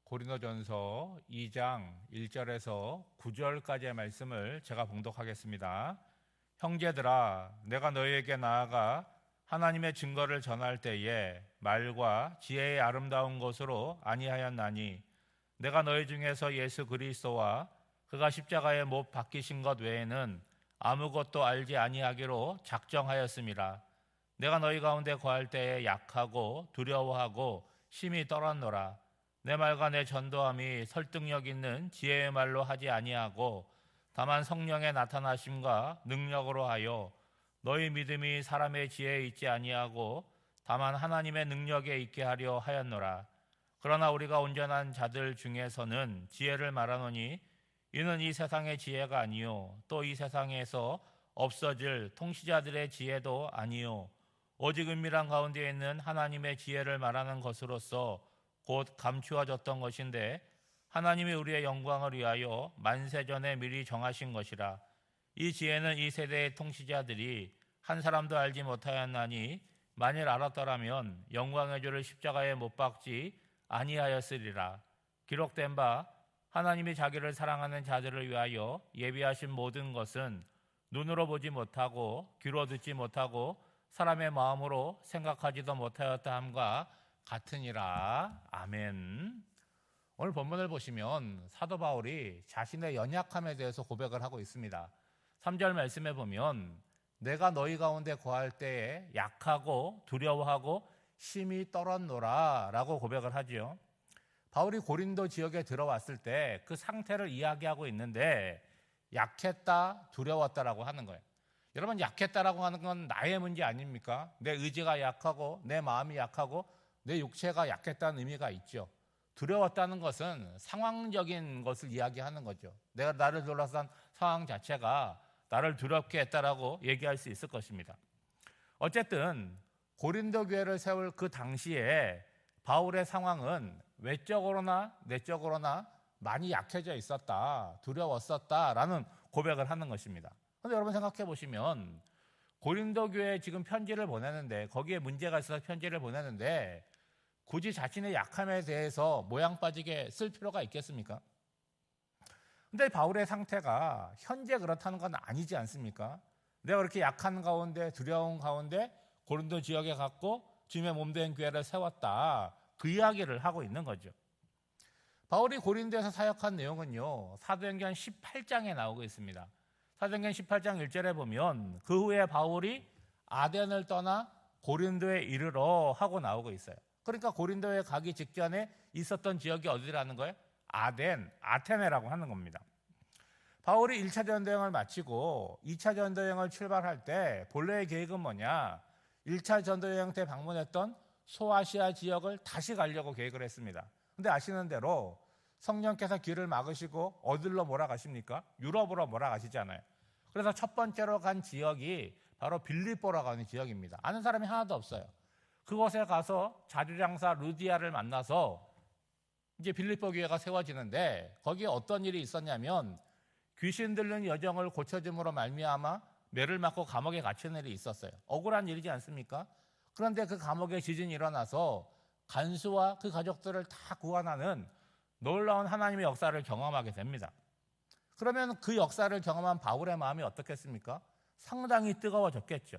고린도전서 2장 1절에서 9절까지의 말씀을 제가 봉독하겠습니다. 형제들아, 내가 너희에게 나아가 하나님의 증거를 전할 때에 말과 지혜의 아름다운 것으로 아니하였나니 내가 너희 중에서 예수 그리스도와 그가 십자가에 못 박히신 것 외에는 아무것도 알지 아니하기로 작정하였음이라. 내가 너희 가운데 거할 때에 약하고 두려워하고 심히 떨었노라. 내 말과 내 전도함이 설득력 있는 지혜의 말로 하지 아니하고 다만 성령의 나타나심과 능력으로 하여 너희 믿음이 사람의 지혜에 있지 아니하고 다만 하나님의 능력에 있게 하려 하였노라. 그러나 우리가 온전한 자들 중에서는 지혜를 말하노니 이는 이 세상의 지혜가 아니요 또 이 세상에서 없어질 통치자들의 지혜도 아니요 오직 은밀한 가운데 있는 하나님의 지혜를 말하는 것으로서 곧 감추어졌던 것인데 하나님이 우리의 영광을 위하여 만세전에 미리 정하신 것이라. 이 지혜는 이 세대의 통치자들이 한 사람도 알지 못하였나니 만일 알았더라면 영광의 주를 십자가에 못 박지 아니하였으리라. 기록된 바 하나님이 자기를 사랑하는 자들을 위하여 예비하신 모든 것은 눈으로 보지 못하고 귀로 듣지 못하고 사람의 마음으로 생각하지도 못하였다 함과 같으니라. 아멘. 오늘 본문을 보시면 사도 바울이 자신의 연약함에 대해서 고백을 하고 있습니다. 3절 말씀에 보면 내가 너희 가운데 거할 때에 약하고 두려워하고 심히 떨었노라 라고 고백을 하지요. 바울이 고린도 지역에 들어왔을 때 그 상태를 이야기하고 있는데 약했다, 두려웠다라고 하는 거예요. 여러분, 약했다라고 하는 건 나의 문제 아닙니까? 내 의지가 약하고 내 마음이 약하고 내 육체가 약했다는 의미가 있죠. 두려웠다는 것은 상황적인 것을 이야기하는 거죠. 내가 나를 둘러싼 상황 자체가 나를 두렵게 했다라고 얘기할 수 있을 것입니다. 어쨌든 고린도 교회를 세울 그 당시에 바울의 상황은 외적으로나 내적으로나 많이 약해져 있었다, 두려웠었다라는 고백을 하는 것입니다. 그런데 여러분 생각해 보시면 고린도 교회에 지금 편지를 보내는데 거기에 문제가 있어서 편지를 보내는데 굳이 자신의 약함에 대해서 모양 빠지게 쓸 필요가 있겠습니까? 근데 바울의 상태가 현재 그렇다는 건 아니지 않습니까? 내가 그렇게 약한 가운데 두려운 가운데 고린도 지역에 갔고 주님의 몸된 교회를 세웠다, 그 이야기를 하고 있는 거죠. 바울이 고린도에서 사역한 내용은요, 사도행전 18장에 나오고 있습니다. 사도행전 18장 1절에 보면 그 후에 바울이 아덴을 떠나 고린도에 이르러 하고 나오고 있어요. 그러니까 고린도에 가기 직전에 있었던 지역이 어디라는 거예요? 아덴, 아테네라고 하는 겁니다. 바울이 1차 전도여행을 마치고 2차 전도여행을 출발할 때 본래의 계획은 뭐냐? 1차 전도여행 때 방문했던 소아시아 지역을 다시 가려고 계획을 했습니다. 근데 아시는 대로 성령께서 길을 막으시고 어디로 몰아가십니까? 유럽으로 몰아가시잖아요. 그래서 첫 번째로 간 지역이 바로 빌립보라고 하는 지역입니다. 아는 사람이 하나도 없어요. 그곳에 가서 자주장사 루디아를 만나서 이제 빌립보 교회가 세워지는데 거기에 어떤 일이 있었냐면 귀신 들린 여정을 고쳐줌으로 말미암아 매를 맞고 감옥에 갇힌 일이 있었어요. 억울한 일이지 않습니까? 그런데 그 감옥에 지진이 일어나서 간수와 그 가족들을 다 구원하는 놀라운 하나님의 역사를 경험하게 됩니다. 그러면 그 역사를 경험한 바울의 마음이 어떻겠습니까? 상당히 뜨거워졌겠죠.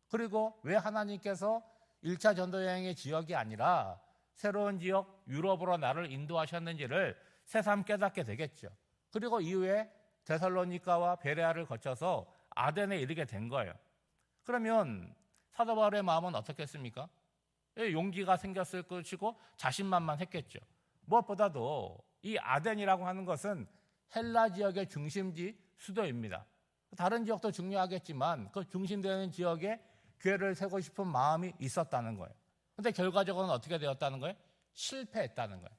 그리고 왜 하나님께서 1차 전도여행의 지역이 아니라 새로운 지역 유럽으로 나를 인도하셨는지를 새삼 깨닫게 되겠죠. 그리고 이후에 데살로니가와 베레아를 거쳐서 아덴에 이르게 된 거예요. 그러면 사도 바울의 마음은 어떻겠습니까? 용기가 생겼을 것이고 자신만만했겠죠. 무엇보다도 이 아덴이라고 하는 것은 헬라 지역의 중심지 수도입니다. 다른 지역도 중요하겠지만 그 중심되는 지역에 교회를 세우고 싶은 마음이 있었다는 거예요. 그런데 결과적으로는 어떻게 되었다는 거예요? 실패했다는 거예요.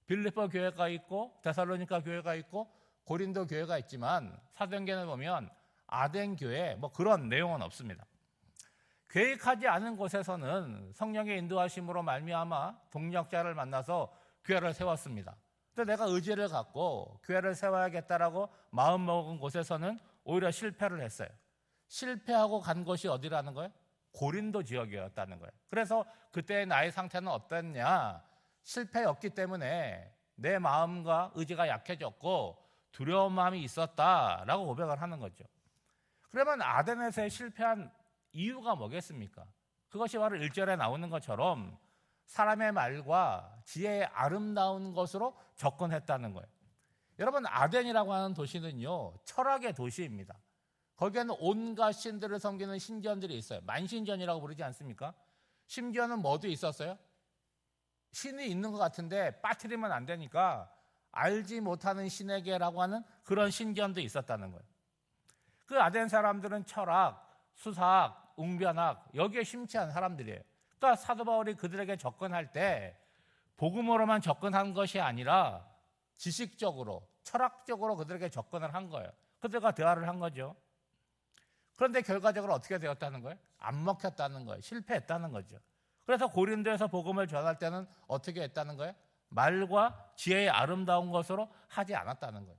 빌립보 교회가 있고 데살로니가 교회가 있고 고린도 교회가 있지만 사도행전을 보면 아덴 교회 뭐 그런 내용은 없습니다. 계획하지 않은 곳에서는 성령의 인도하심으로 말미암아 동력자를 만나서 교회를 세웠습니다. 근데 내가 의지를 갖고 교회를 세워야겠다라고 마음먹은 곳에서는 오히려 실패를 했어요. 실패하고 간 곳이 어디라는 거예요? 고린도 지역이었다는 거예요. 그래서 그때의 나의 상태는 어땠냐? 실패였기 때문에 내 마음과 의지가 약해졌고 두려운 마음이 있었다라고 고백을 하는 거죠. 그러면 아덴에서의 실패한 이유가 뭐겠습니까? 그것이 바로 1절에 나오는 것처럼 사람의 말과 지혜의 아름다운 것으로 접근했다는 거예요. 여러분, 아덴이라고 하는 도시는요, 철학의 도시입니다. 거기에는 온갖 신들을 섬기는 신전들이 있어요. 만신전이라고 부르지 않습니까? 심지어는 뭐도 있었어요? 신이 있는 것 같은데 빠뜨리면 안 되니까 알지 못하는 신에게라고 하는 그런 신전도 있었다는 거예요. 그 아덴 사람들은 철학, 수사학, 웅변학 여기에 심취한 사람들이에요. 그러니까 사도 바울이 그들에게 접근할 때 복음으로만 접근한 것이 아니라 지식적으로, 철학적으로 그들에게 접근을 한 거예요. 그들과 대화를 한 거죠. 그런데 결과적으로 어떻게 되었다는 거예요? 안 먹혔다는 거예요. 실패했다는 거죠. 그래서 고린도에서 복음을 전할 때는 어떻게 했다는 거예요? 말과 지혜의 아름다운 것으로 하지 않았다는 거예요.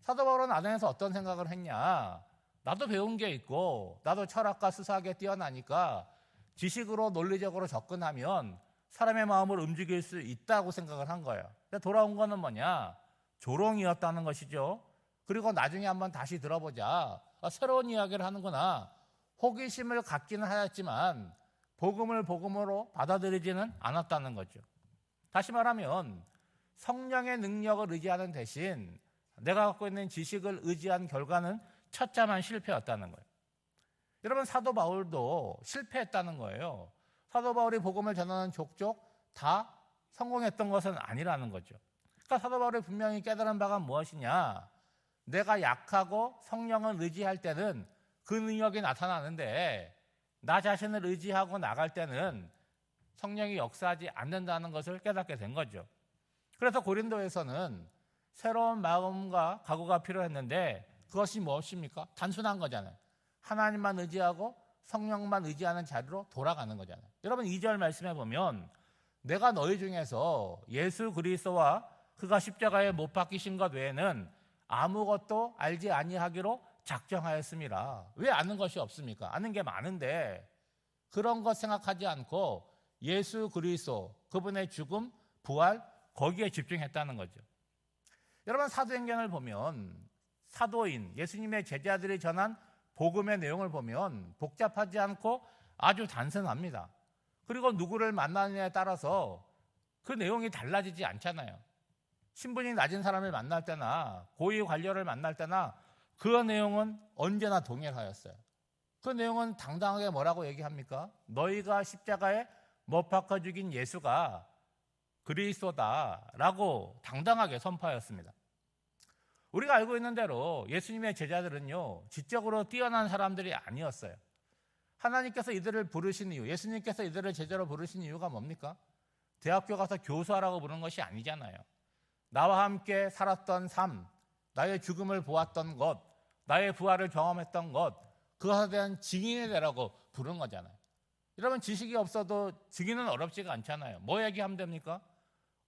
사도 바울은 아덴에서 어떤 생각을 했냐? 나도 배운 게 있고 나도 철학과 수사학에 뛰어나니까 지식으로 논리적으로 접근하면 사람의 마음을 움직일 수 있다고 생각을 한 거예요. 근데 돌아온 거는 뭐냐? 조롱이었다는 것이죠. 그리고 나중에 한번 다시 들어보자. 새로운 이야기를 하는구나. 호기심을 갖기는 하였지만 복음을 복음으로 받아들이지는 않았다는 거죠. 다시 말하면 성령의 능력을 의지하는 대신 내가 갖고 있는 지식을 의지한 결과는 처참한 실패였다는 거예요. 여러분, 사도 바울도 실패했다는 거예요. 사도 바울이 복음을 전하는 족족 다 성공했던 것은 아니라는 거죠. 그러니까 사도 바울이 분명히 깨달은 바가 무엇이냐? 내가 약하고 성령을 의지할 때는 그 능력이 나타나는데 나 자신을 의지하고 나갈 때는 성령이 역사하지 않는다는 것을 깨닫게 된 거죠. 그래서 고린도에서는 새로운 마음과 각오가 필요했는데 그것이 무엇입니까? 단순한 거잖아요. 하나님만 의지하고 성령만 의지하는 자리로 돌아가는 거잖아요. 여러분, 2절 말씀해 보면 내가 너희 중에서 예수 그리스도와 그가 십자가에 못 박히신 것 외에는 아무것도 알지 아니하기로 작정하였습니다. 왜 아는 것이 없습니까? 아는 게 많은데 그런 것 생각하지 않고 예수 그리스도, 그분의 죽음, 부활 거기에 집중했다는 거죠. 여러분, 사도행전을 보면 사도인, 예수님의 제자들이 전한 복음의 내용을 보면 복잡하지 않고 아주 단순합니다. 그리고 누구를 만나느냐에 따라서 그 내용이 달라지지 않잖아요. 신분이 낮은 사람을 만날 때나 고위 관료를 만날 때나 그 내용은 언제나 동일하였어요. 그 내용은 당당하게 뭐라고 얘기합니까? 너희가 십자가에 못 박혀 죽인 예수가 그리스도다라고 당당하게 선포하였습니다. 우리가 알고 있는 대로 예수님의 제자들은요, 지적으로 뛰어난 사람들이 아니었어요. 하나님께서 이들을 부르신 이유, 예수님께서 이들을 제자로 부르신 이유가 뭡니까? 대학교 가서 교수하라고 부른 것이 아니잖아요. 나와 함께 살았던 삶, 나의 죽음을 보았던 것, 나의 부활을 경험했던 것, 그것에 대한 증인이 되라고 부른 거잖아요. 여러분, 지식이 없어도 증인은 어렵지가 않잖아요. 뭐 얘기하면 됩니까?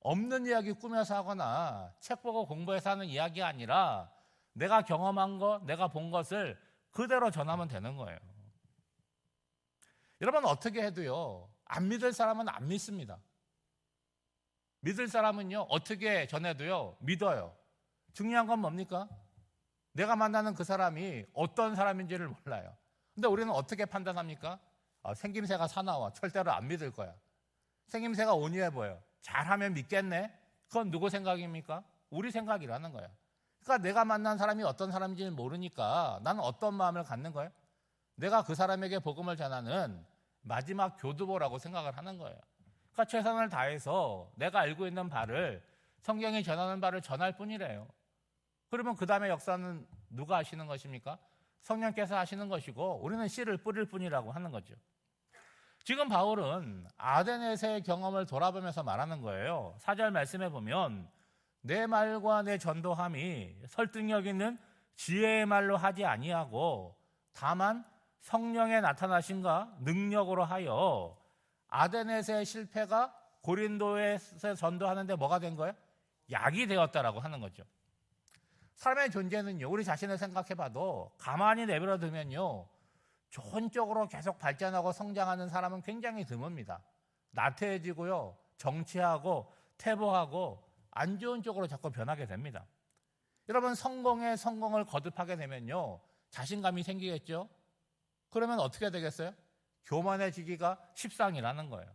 없는 이야기 꾸며서 하거나 책 보고 공부해서 하는 이야기가 아니라 내가 경험한 것, 내가 본 것을 그대로 전하면 되는 거예요. 여러분, 어떻게 해도요, 안 믿을 사람은 안 믿습니다. 믿을 사람은요, 어떻게 전해도요, 믿어요. 중요한 건 뭡니까? 내가 만나는 그 사람이 어떤 사람인지를 몰라요. 근데 우리는 어떻게 판단합니까? 생김새가 사나워. 절대로 안 믿을 거야. 생김새가 온유해 보여. 잘하면 믿겠네? 그건 누구 생각입니까? 우리 생각이라는 거예요. 그러니까 내가 만난 사람이 어떤 사람인지는 모르니까 나는 어떤 마음을 갖는 거예요? 내가 그 사람에게 복음을 전하는 마지막 교두보라고 생각을 하는 거예요. 그러니까 최선을 다해서 내가 알고 있는 바를, 성경이 전하는 바를 전할 뿐이래요. 그러면 그 다음에 역사는 누가 하시는 것입니까? 성령께서 하시는 것이고 우리는 씨를 뿌릴 뿐이라고 하는 거죠. 지금 바울은 아덴에서의 경험을 돌아보면서 말하는 거예요. 4절 말씀해 보면 내 말과 내 전도함이 설득력 있는 지혜의 말로 하지 아니하고 다만 성령의 나타나심과 능력으로 하여 아덴에서의 실패가 고린도에서 전도하는데 뭐가 된 거예요? 약이 되었다라고 하는 거죠. 사람의 존재는요, 우리 자신을 생각해봐도 가만히 내버려 두면요, 좋은 쪽으로 계속 발전하고 성장하는 사람은 굉장히 드뭅니다. 나태해지고요, 정치하고 퇴보하고 안 좋은 쪽으로 자꾸 변하게 됩니다. 여러분, 성공을 거듭하게 되면요, 자신감이 생기겠죠? 그러면 어떻게 되겠어요? 교만해지기가 십상이라는 거예요.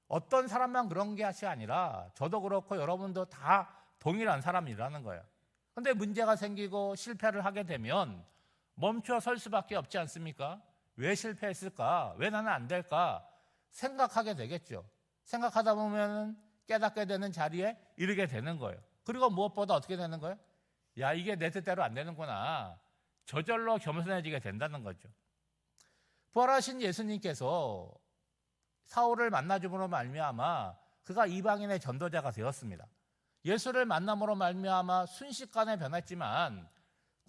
어떤 사람만 그런 것이 아니라 저도 그렇고 여러분도 다 동일한 사람이라는 거예요. 그런데 문제가 생기고 실패를 하게 되면 멈춰 설 수밖에 없지 않습니까? 왜 실패했을까? 왜 나는 안 될까? 생각하게 되겠죠. 생각하다 보면 깨닫게 되는 자리에 이르게 되는 거예요. 그리고 무엇보다 어떻게 되는 거예요? 야, 이게 내 뜻대로 안 되는구나. 저절로 겸손해지게 된다는 거죠. 부활하신 예수님께서 사울을 만나줌으로 말미암아 그가 이방인의 전도자가 되었습니다. 예수를 만남으로 말미암아 순식간에 변했지만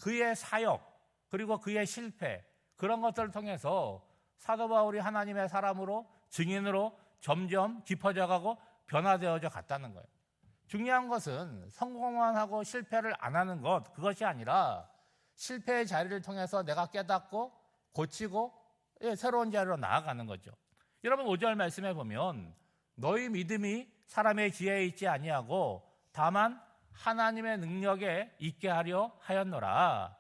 그의 사역 그리고 그의 실패 그런 것들을 통해서 사도 바울이 하나님의 사람으로 증인으로 점점 깊어져가고 변화되어져 갔다는 거예요. 중요한 것은 성공만 하고 실패를 안 하는 것, 그것이 아니라 실패의 자리를 통해서 내가 깨닫고 고치고 새로운 자리로 나아가는 거죠. 여러분, 5절 말씀에 보면 너희 믿음이 사람의 지혜에 있지 아니하고 다만 하나님의 능력에 있게 하려 하였노라.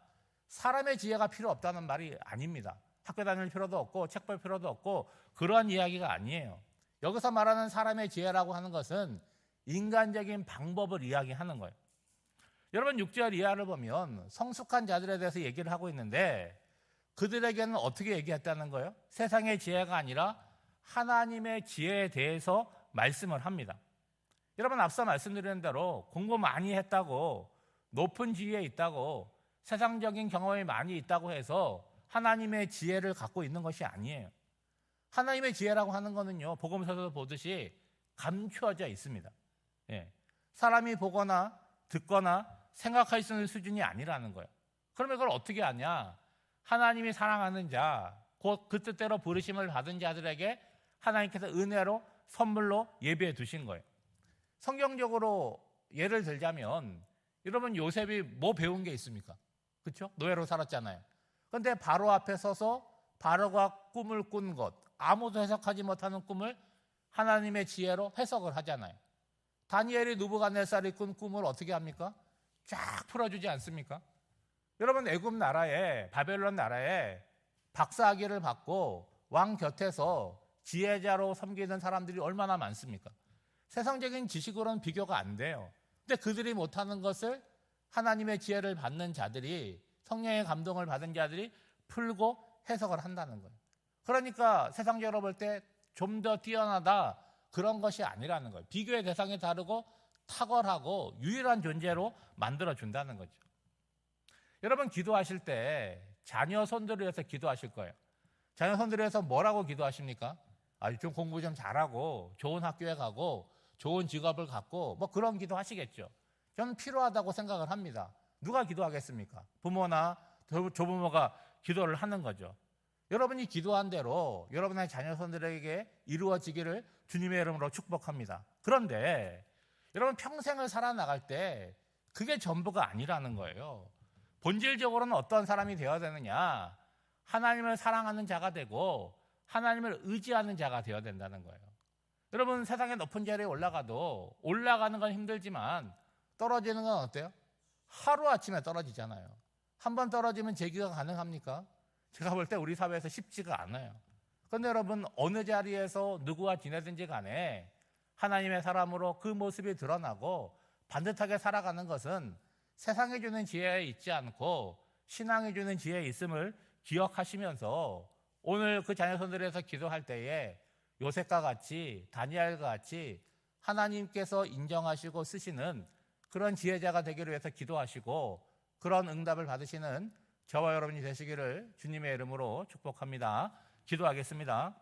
사람의 지혜가 필요 없다는 말이 아닙니다. 학교 다닐 필요도 없고 책 볼 필요도 없고 그러한 이야기가 아니에요. 여기서 말하는 사람의 지혜라고 하는 것은 인간적인 방법을 이야기하는 거예요. 여러분, 6절 이하를 보면 성숙한 자들에 대해서 얘기를 하고 있는데 그들에게는 어떻게 얘기했다는 거예요? 세상의 지혜가 아니라 하나님의 지혜에 대해서 말씀을 합니다. 여러분, 앞서 말씀드린 대로 공부 많이 했다고 높은 지위에 있다고 세상적인 경험이 많이 있다고 해서 하나님의 지혜를 갖고 있는 것이 아니에요. 하나님의 지혜라고 하는 거는요, 복음서에서 보듯이 감추어져 있습니다. 사람이 보거나 듣거나 생각할 수 있는 수준이 아니라는 거예요. 그러면 이걸 어떻게 아냐? 하나님이 사랑하는 자, 곧 그 뜻대로 부르심을 받은 자들에게 하나님께서 은혜로 선물로 예비해 두신 거예요. 성경적으로 예를 들자면 여러분, 요셉이 뭐 배운 게 있습니까? 그렇죠? 노예로 살았잖아요. 그런데 바로 앞에 서서 바로가 꿈을 꾼 것, 아무도 해석하지 못하는 꿈을 하나님의 지혜로 해석을 하잖아요. 다니엘이 느부갓네살이 꾼 꿈을 어떻게 합니까? 쫙 풀어주지 않습니까? 여러분, 애굽 나라에, 바벨론 나라에 박사학위를 받고 왕 곁에서 지혜자로 섬기는 사람들이 얼마나 많습니까? 세상적인 지식으로는 비교가 안 돼요. 근데 그들이 못하는 것을 하나님의 지혜를 받는 자들이, 성령의 감동을 받은 자들이 풀고 해석을 한다는 거예요. 그러니까 세상적으로 볼 때 좀 더 뛰어나다, 그런 것이 아니라는 거예요. 비교의 대상이 다르고 탁월하고 유일한 존재로 만들어준다는 거죠. 여러분, 기도하실 때 자녀 손들을 위해서 기도하실 거예요. 자녀 손들을 위해서 뭐라고 기도하십니까? 좀 공부 좀 잘하고 좋은 학교에 가고 좋은 직업을 갖고 뭐 그런 기도 하시겠죠. 저는 필요하다고 생각을 합니다. 누가 기도하겠습니까? 부모나 조부모가 기도를 하는 거죠. 여러분이 기도한 대로 여러분의 자녀 손들에게 이루어지기를 주님의 이름으로 축복합니다. 그런데 여러분, 평생을 살아나갈 때 그게 전부가 아니라는 거예요. 본질적으로는 어떤 사람이 되어야 되느냐? 하나님을 사랑하는 자가 되고 하나님을 의지하는 자가 되어야 된다는 거예요. 여러분, 세상의 높은 자리에 올라가도 올라가는 건 힘들지만 떨어지는 건 어때요? 하루아침에 떨어지잖아요. 한 번 떨어지면 재기가 가능합니까? 제가 볼 때 우리 사회에서 쉽지가 않아요. 그런데 여러분, 어느 자리에서 누구와 지내든지 간에 하나님의 사람으로 그 모습이 드러나고 반듯하게 살아가는 것은 세상이 주는 지혜에 있지 않고 신앙이 주는 지혜에 있음을 기억하시면서 오늘 그 자녀손들에서 기도할 때에 요셉과 같이, 다니엘과 같이 하나님께서 인정하시고 쓰시는 그런 지혜자가 되기를 위해서 기도하시고 그런 응답을 받으시는 저와 여러분이 되시기를 주님의 이름으로 축복합니다. 기도하겠습니다.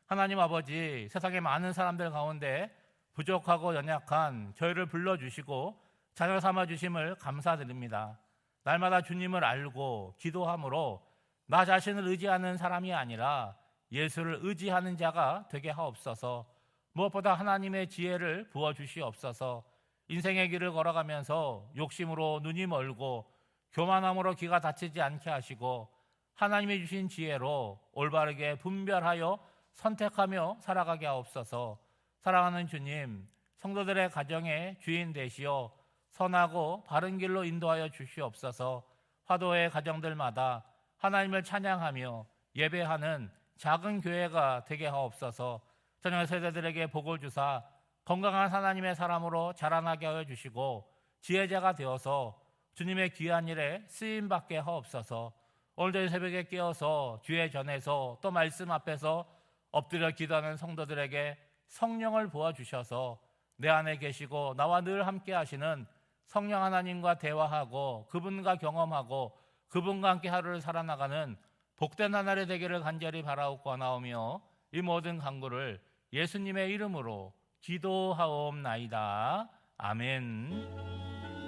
하나님 아버지, 세상의 많은 사람들 가운데 부족하고 연약한 저희를 불러주시고 자녀 삼아주심을 감사드립니다. 날마다 주님을 알고 기도함으로 나 자신을 의지하는 사람이 아니라 예수를 의지하는 자가 되게 하옵소서. 무엇보다 하나님의 지혜를 부어주시옵소서. 인생의 길을 걸어가면서 욕심으로 눈이 멀고 교만함으로 귀가 닫히지 않게 하시고 하나님이 주신 지혜로 올바르게 분별하여 선택하며 살아가게 하옵소서. 사랑하는 주님, 성도들의 가정의 주인 되시어 선하고 바른 길로 인도하여 주시옵소서. 화도의 가정들마다 하나님을 찬양하며 예배하는 작은 교회가 되게 하옵소서. 자녀 세대들에게 복을 주사 건강한 하나님의 사람으로 자라나게 하여 주시고 지혜자가 되어서 주님의 귀한 일에 쓰임받게 하옵소서. 오늘도 새벽에 깨어서 주의 전에서 또 말씀 앞에서 엎드려 기도하는 성도들에게 성령을 부어주셔서 내 안에 계시고 나와 늘 함께 하시는 성령 하나님과 대화하고 그분과 경험하고 그분과 함께 하루를 살아나가는 복된 하늘의 되기를 간절히 바라옵고나오며 이 모든 간구를 예수님의 이름으로 기도하옵나이다. 아멘.